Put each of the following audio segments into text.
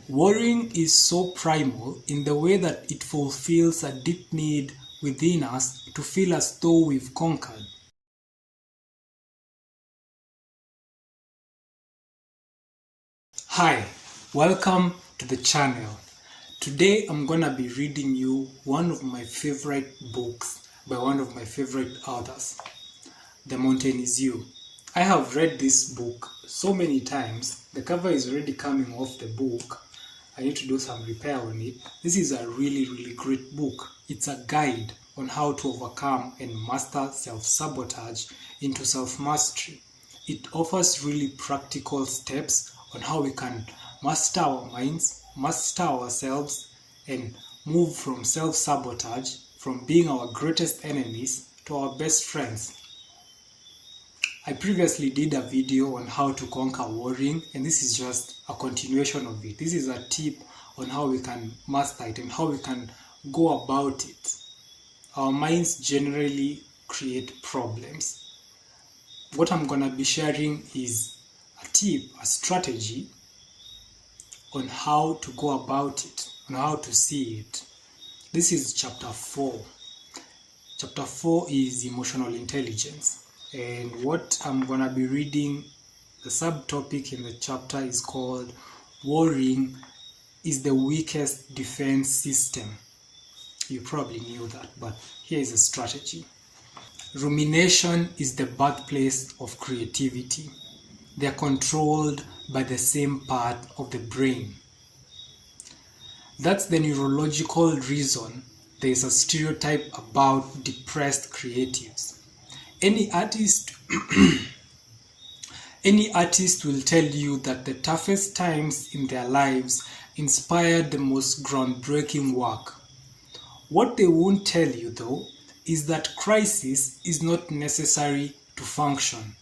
Worrying is so primal in the way that it fulfills a deep need within us to feel as though we've conquered. Hi, welcome to the channel. Today I'm gonna be reading you one of my favorite books by one of my favorite authors. The Mountain is You. I have read this book so many times. The cover is already coming off the book. I need to do some repair on it. This is a really great book. It's a guide on how to overcome and master self-sabotage into self-mastery. It offers really practical steps on how we can master our minds, master ourselves, and move from self-sabotage, from being our greatest enemies to our best friends. I previously did a video on how to conquer worrying, and this is just a continuation of it. This is a tip on how we can master it and how we can go about it. Our minds generally create problems. What I'm going to be sharing is a tip, a strategy on how to go about it, on how to see it. This is chapter 4. Chapter 4 is emotional intelligence. And what I'm going to be reading, the subtopic in the chapter is called Worrying is the Weakest Defense System. You probably knew that, but here is a strategy. Rumination is the birthplace of creativity. They are controlled by the same part of the brain. That's the neurological reason there is a stereotype about depressed creatives. Any artist will tell you that the toughest times in their lives inspired the most groundbreaking work. What they won't tell you, though, is that crisis is not necessary to function.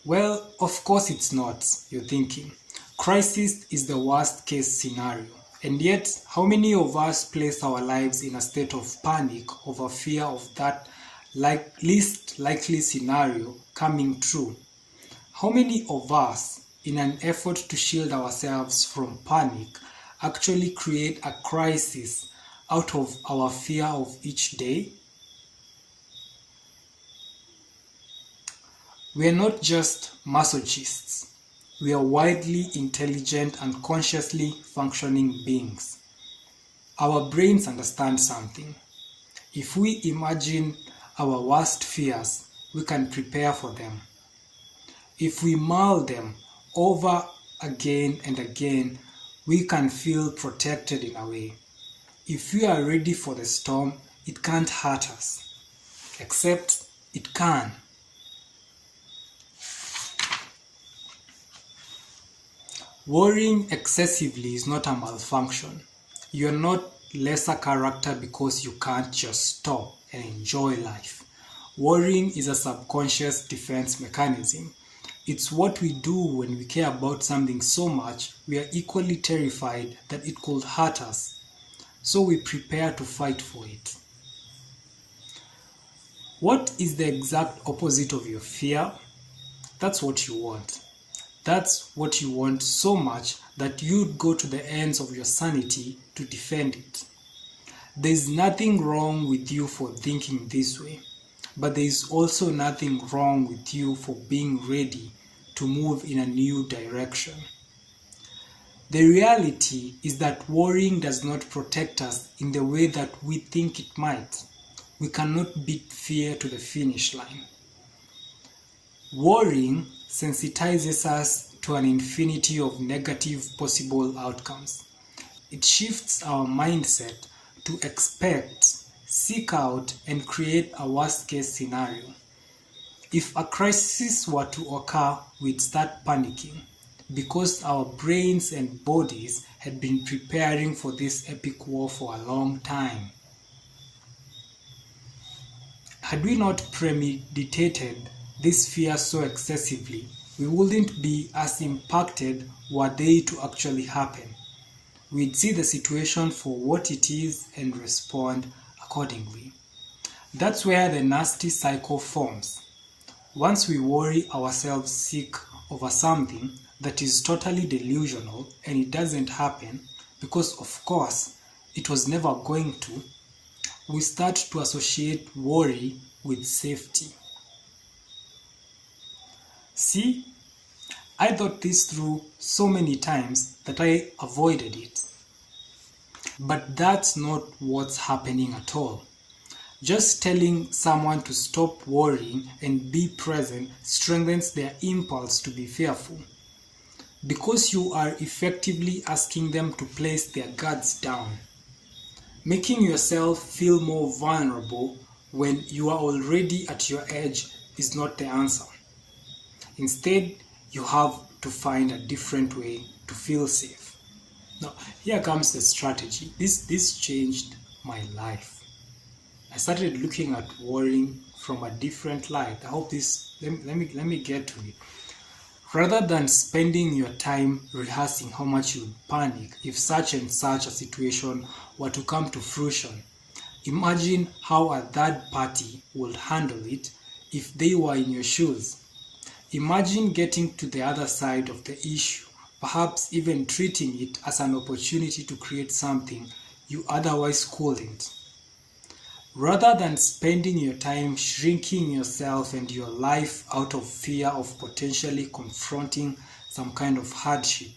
Well, of course it's not, you're thinking. Crisis is the worst case scenario. And yet, how many of us place our lives in a state of panic over fear of that least likely scenario coming true? How many of us, in an effort to shield ourselves from panic, actually create a crisis out of our fear of each day? We are not just masochists. We are widely intelligent and consciously functioning beings. Our brains understand something. If we imagine our worst fears, we can prepare for them. If we mull them over again and again, we can feel protected in a way. If we are ready for the storm, it can't hurt us. Except it can. Worrying excessively is not a malfunction. You're not lesser character because you can't just stop and enjoy life. Worrying is a subconscious defense mechanism. It's what we do when we care about something so much we are equally terrified that it could hurt us. So we prepare to fight for it. What is the exact opposite of your fear? That's what you want. That's what you want so much that you'd go to the ends of your sanity to defend it. There's nothing wrong with you for thinking this way, but there is also nothing wrong with you for being ready to move in a new direction. The reality is that worrying does not protect us in the way that we think it might. We cannot beat fear to the finish line. Worrying sensitizes us to an infinity of negative possible outcomes. It shifts our mindset to expect, seek out, and create a worst-case scenario. If a crisis were to occur, we'd start panicking because our brains and bodies had been preparing for this epic war for a long time. Had we not premeditated this fear so excessively, we wouldn't be as impacted were they to actually happen. We'd see the situation for what it is and respond accordingly. That's where the nasty cycle forms. Once we worry ourselves sick over something, that is totally delusional and it doesn't happen because, of course, it was never going to, we start to associate worry with safety. See, I thought this through so many times that I avoided it. But that's not what's happening at all. Just telling someone to stop worrying and be present strengthens their impulse to be fearful. Because you are effectively asking them to place their guards down. Making yourself feel more vulnerable when you are already at your edge is not the answer. Instead, you have to find a different way to feel safe. Now, here comes the strategy. This changed my life. I started looking at worrying from a different light. I hope this, let me get to it. Rather than spending your time rehearsing how much you'd panic if such and such a situation were to come to fruition, imagine how a third party would handle it if they were in your shoes. Imagine getting to the other side of the issue, perhaps even treating it as an opportunity to create something you otherwise couldn't. Rather than spending your time shrinking yourself and your life out of fear of potentially confronting some kind of hardship,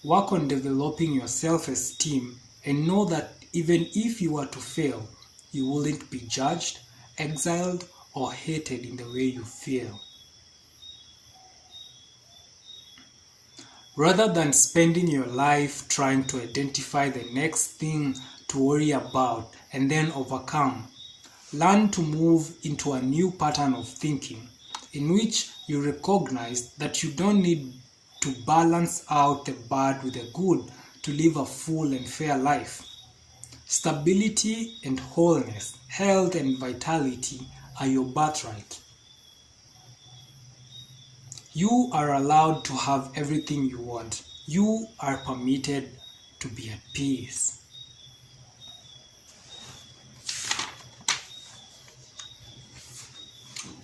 work on developing your self-esteem and know that even if you were to fail, you wouldn't be judged, exiled, or hated in the way you feel. Rather than spending your life trying to identify the next thing to worry about and then overcome, learn to move into a new pattern of thinking in which you recognize that you don't need to balance out the bad with the good to live a full and fair life. Stability and wholeness, health and vitality are your birthright. You are allowed to have everything you want. You are permitted to be at peace.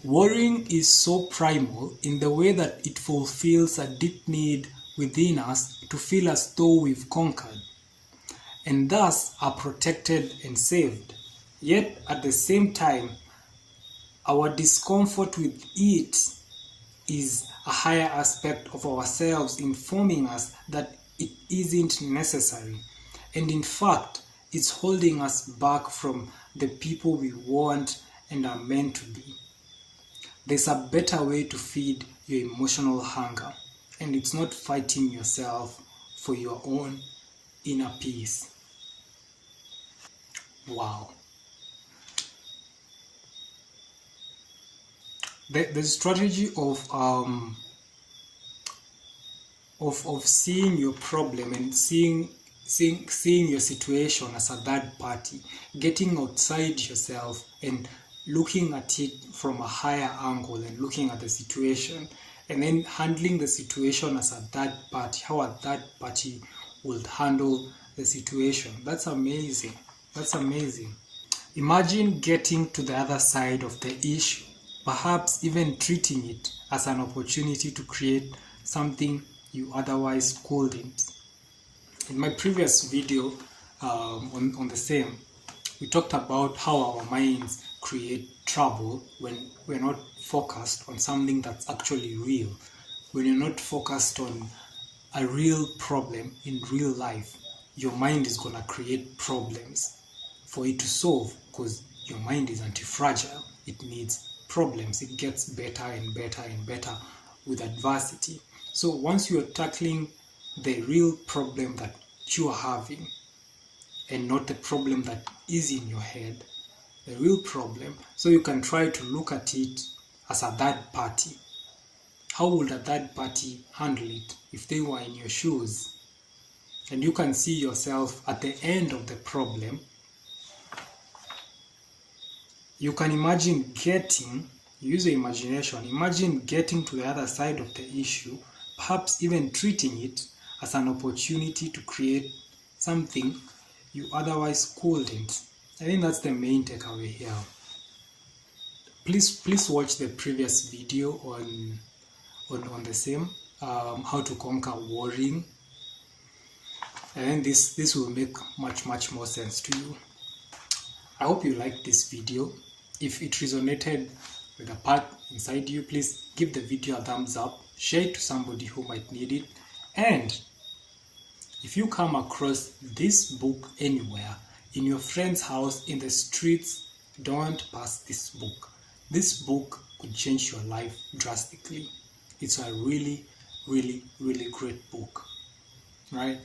Worrying is so primal in the way that it fulfills a deep need within us to feel as though we've conquered, and thus are protected and saved. Yet at the same time, our discomfort with it is a higher aspect of ourselves informing us that it isn't necessary, and in fact, it's holding us back from the people we want and are meant to be. There's a better way to feed your emotional hunger, and it's not fighting yourself for your own inner peace. Wow. The strategy of seeing your problem and seeing your situation as a third party, getting outside yourself and looking at it from a higher angle and looking at the situation and then handling the situation as a third party, how a third party would handle the situation. That's amazing. That's amazing. Imagine getting to the other side of the issue, perhaps even treating it as an opportunity to create something you otherwise couldn't. In my previous video on the same, we talked about how our minds create trouble when we're not focused on something that's actually real. When you're not focused on a real problem in real life, your mind is going to create problems for it to solve because your mind is anti-fragile. It needs problems. It gets better and better and better with adversity. So once you are tackling the real problem that you are having and not the problem that is in your head, the real problem, so you can try to look at it as a third party. How would a third party handle it if they were in your shoes? And you can see yourself at the end of the problem. You can imagine use your imagination, imagine getting to the other side of the issue, perhaps even treating it as an opportunity to create something you otherwise couldn't. I think that's the main takeaway here. Please watch the previous video on the same. how to conquer worrying, and then this will make much more sense to you. I hope you liked this video. If it resonated with a part inside you, please give the video a thumbs up, share it to somebody who might need it, and if you come across this book anywhere, in your friend's house, in the streets, don't pass this book. This book could change your life drastically. It's a really great book, right?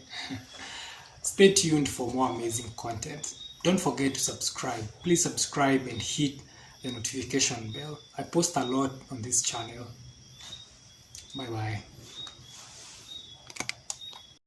Stay tuned for more amazing content. Don't forget to subscribe. Please subscribe and hit the notification bell. I post a lot on this channel. Bye bye.